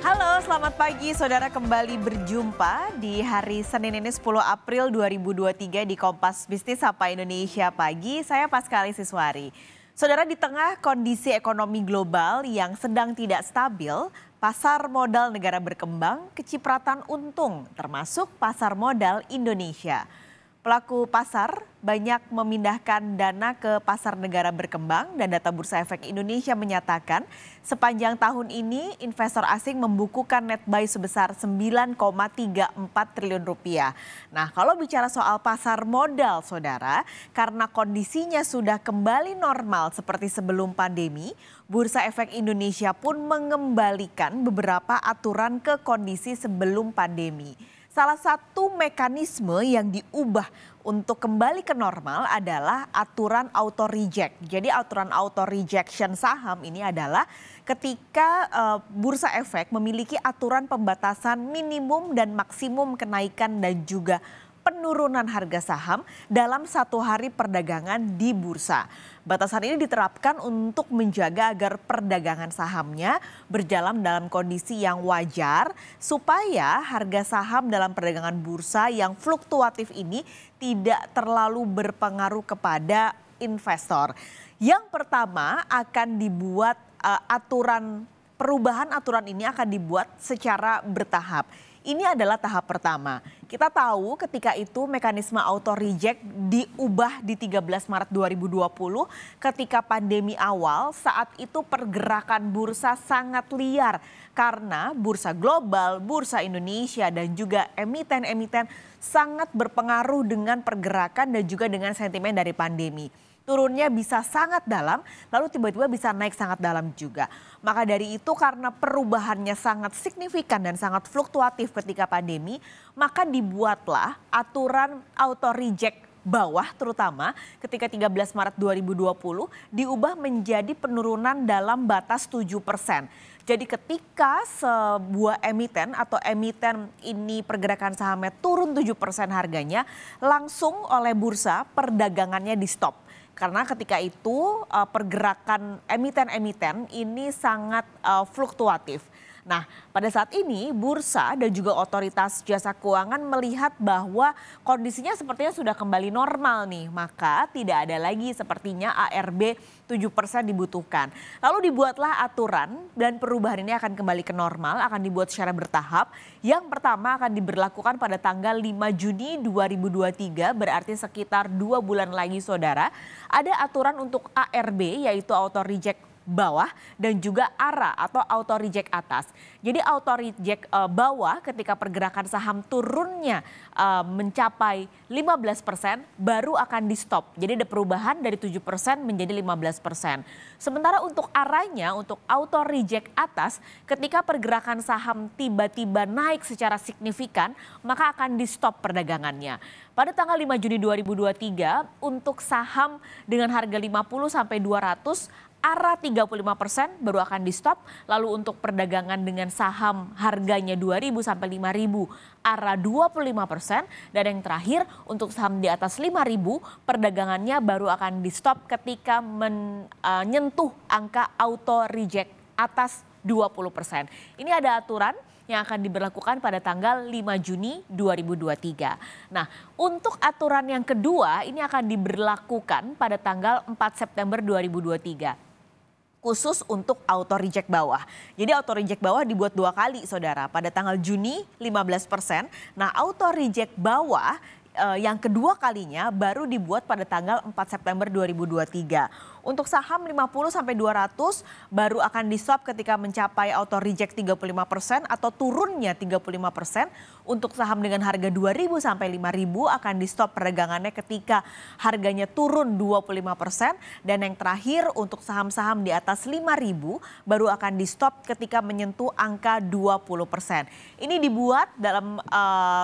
Halo, selamat pagi saudara, kembali berjumpa di hari Senin ini 10 April 2023 di Kompas Bisnis Sapa Indonesia Pagi. Saya Paskali Siswari. Saudara, di tengah kondisi ekonomi global yang sedang tidak stabil, pasar modal negara berkembang kecipratan untung termasuk pasar modal Indonesia. Pelaku pasar banyak memindahkan dana ke pasar negara berkembang dan data Bursa Efek Indonesia menyatakan sepanjang tahun ini investor asing membukukan net buy sebesar 9,34 triliun rupiah. Nah, kalau bicara soal pasar modal saudara, karena kondisinya sudah kembali normal seperti sebelum pandemi, Bursa Efek Indonesia pun mengembalikan beberapa aturan ke kondisi sebelum pandemi. Salah satu mekanisme yang diubah untuk kembali ke normal adalah aturan auto reject. Jadi aturan auto rejection saham ini adalah ketika Bursa Efek memiliki aturan pembatasan minimum dan maksimum kenaikan dan juga penurunan harga saham dalam satu hari perdagangan di bursa. Batasan ini diterapkan untuk menjaga agar perdagangan sahamnya berjalan dalam kondisi yang wajar supaya harga saham dalam perdagangan bursa yang fluktuatif ini tidak terlalu berpengaruh kepada investor. Yang pertama akan dibuat perubahan aturan ini akan dibuat secara bertahap. Ini adalah tahap pertama. Kita tahu ketika itu mekanisme auto reject diubah di 13 Maret 2020 ketika pandemi awal. Saat itu pergerakan bursa sangat liar karena bursa global, bursa Indonesia dan juga emiten-emiten sangat berpengaruh dengan pergerakan dan juga dengan sentimen dari pandemi. Turunnya bisa sangat dalam, lalu tiba-tiba bisa naik sangat dalam juga. Maka dari itu karena perubahannya sangat signifikan dan sangat fluktuatif ketika pandemi, maka dibuatlah aturan auto reject bawah terutama ketika 13 Maret 2020 diubah menjadi penurunan dalam batas 7%. Jadi ketika sebuah emiten atau emiten ini pergerakan sahamnya turun 7% harganya, langsung oleh bursa perdagangannya di stop. Karena ketika itu pergerakan emiten-emiten ini sangat fluktuatif. Nah, pada saat ini bursa dan juga otoritas jasa keuangan melihat bahwa kondisinya sepertinya sudah kembali normal nih. Maka tidak ada lagi sepertinya ARB 7% dibutuhkan. Lalu dibuatlah aturan dan perubahan ini akan kembali ke normal, akan dibuat secara bertahap. Yang pertama akan diberlakukan pada tanggal 5 Juni 2023, berarti sekitar 2 bulan lagi saudara. Ada aturan untuk ARB yaitu auto reject bawah dan juga ARA atau auto reject atas. Jadi auto reject bawah ketika pergerakan saham turunnya mencapai 15% baru akan di stop. Jadi ada perubahan dari 7% menjadi 15%. Sementara untuk ARA-nya, untuk auto reject atas, ketika pergerakan saham tiba-tiba naik secara signifikan maka akan di stop perdagangannya. Pada tanggal 5 Juni 2023 untuk saham dengan harga 50 sampai 200 ARA 35% baru akan di stop. Lalu untuk perdagangan dengan saham harganya 2.000 sampai 5.000 ARA 25%. Dan yang terakhir untuk saham di atas 5.000 perdagangannya baru akan di stop ketika menyentuh angka auto reject atas 20%. Ini ada aturan yang akan diberlakukan pada tanggal 5 Juni 2023. Nah, untuk aturan yang kedua ini akan diberlakukan pada tanggal 4 September 2023. Khusus untuk auto reject bawah. Jadi auto reject bawah dibuat 2 kali saudara. Pada tanggal Juni 15%. Nah, auto reject bawah yang kedua kalinya baru dibuat pada tanggal 4 September 2023. Untuk saham 50 sampai 200 baru akan di stop ketika mencapai auto reject 35% atau turunnya 35%. Untuk saham dengan harga 2.000 sampai 5.000 akan di stop perdagangannya ketika harganya turun 25%. Dan yang terakhir untuk saham-saham di atas 5.000 baru akan di stop ketika menyentuh angka 20%. Ini dibuat dalam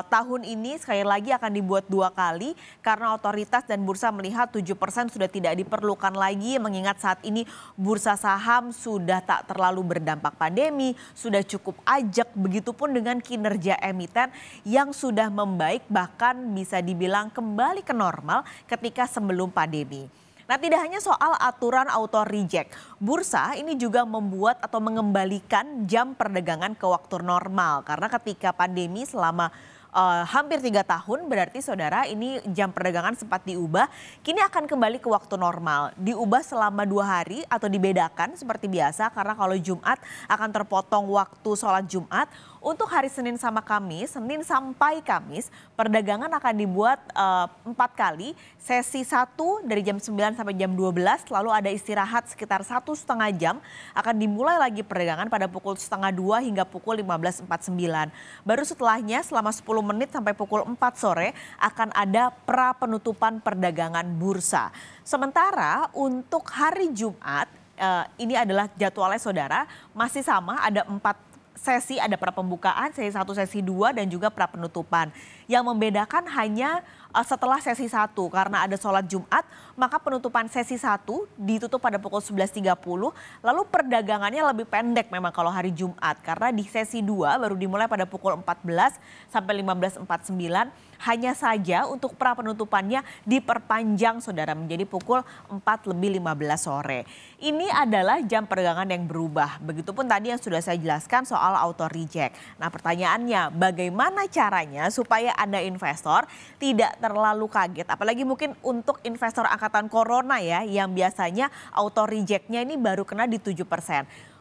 tahun ini, sekali lagi akan dibuat 2 kali karena otoritas dan bursa melihat 7% sudah tidak diperlukan lagi, mengingat saat ini bursa saham sudah tak terlalu berdampak pandemi, sudah cukup ajak, begitupun dengan kinerja emiten yang sudah membaik bahkan bisa dibilang kembali ke normal ketika sebelum pandemi. Nah, tidak hanya soal aturan auto reject, bursa ini juga membuat atau mengembalikan jam perdagangan ke waktu normal. Karena ketika pandemi selama hampir 3 tahun, berarti saudara ini jam perdagangan sempat diubah, kini akan kembali ke waktu normal. Diubah selama 2 hari atau dibedakan seperti biasa, karena kalau Jumat akan terpotong waktu sholat Jumat. Untuk hari Senin sama Kamis, Senin sampai Kamis, perdagangan akan dibuat 4 kali. Sesi 1 dari jam 9 sampai jam 12, lalu ada istirahat sekitar 1,5 jam. Akan dimulai lagi perdagangan pada pukul 1:30 hingga pukul 15.49. Baru setelahnya selama 10 menit sampai pukul 4 sore akan ada pra penutupan perdagangan bursa. Sementara untuk hari Jumat, ini adalah jadwalnya saudara, masih sama, ada 4 sesi, ada pra pembukaan, sesi 1, sesi 2, dan juga pra penutupan. Yang membedakan hanya setelah sesi 1, karena ada sholat Jumat, maka penutupan sesi 1 ditutup pada pukul 11.30, lalu perdagangannya lebih pendek memang kalau hari Jumat, karena di sesi 2 baru dimulai pada pukul 14 sampai 15.49, hanya saja untuk pra penutupannya diperpanjang saudara menjadi pukul 4:15 sore. Ini adalah jam perdagangan yang berubah. Begitupun tadi yang sudah saya jelaskan soal auto reject. Nah, pertanyaannya bagaimana caranya supaya Anda investor tidak terlalu kaget. Apalagi mungkin untuk investor angkatan corona ya, yang biasanya auto rejectnya ini baru kena di 7%.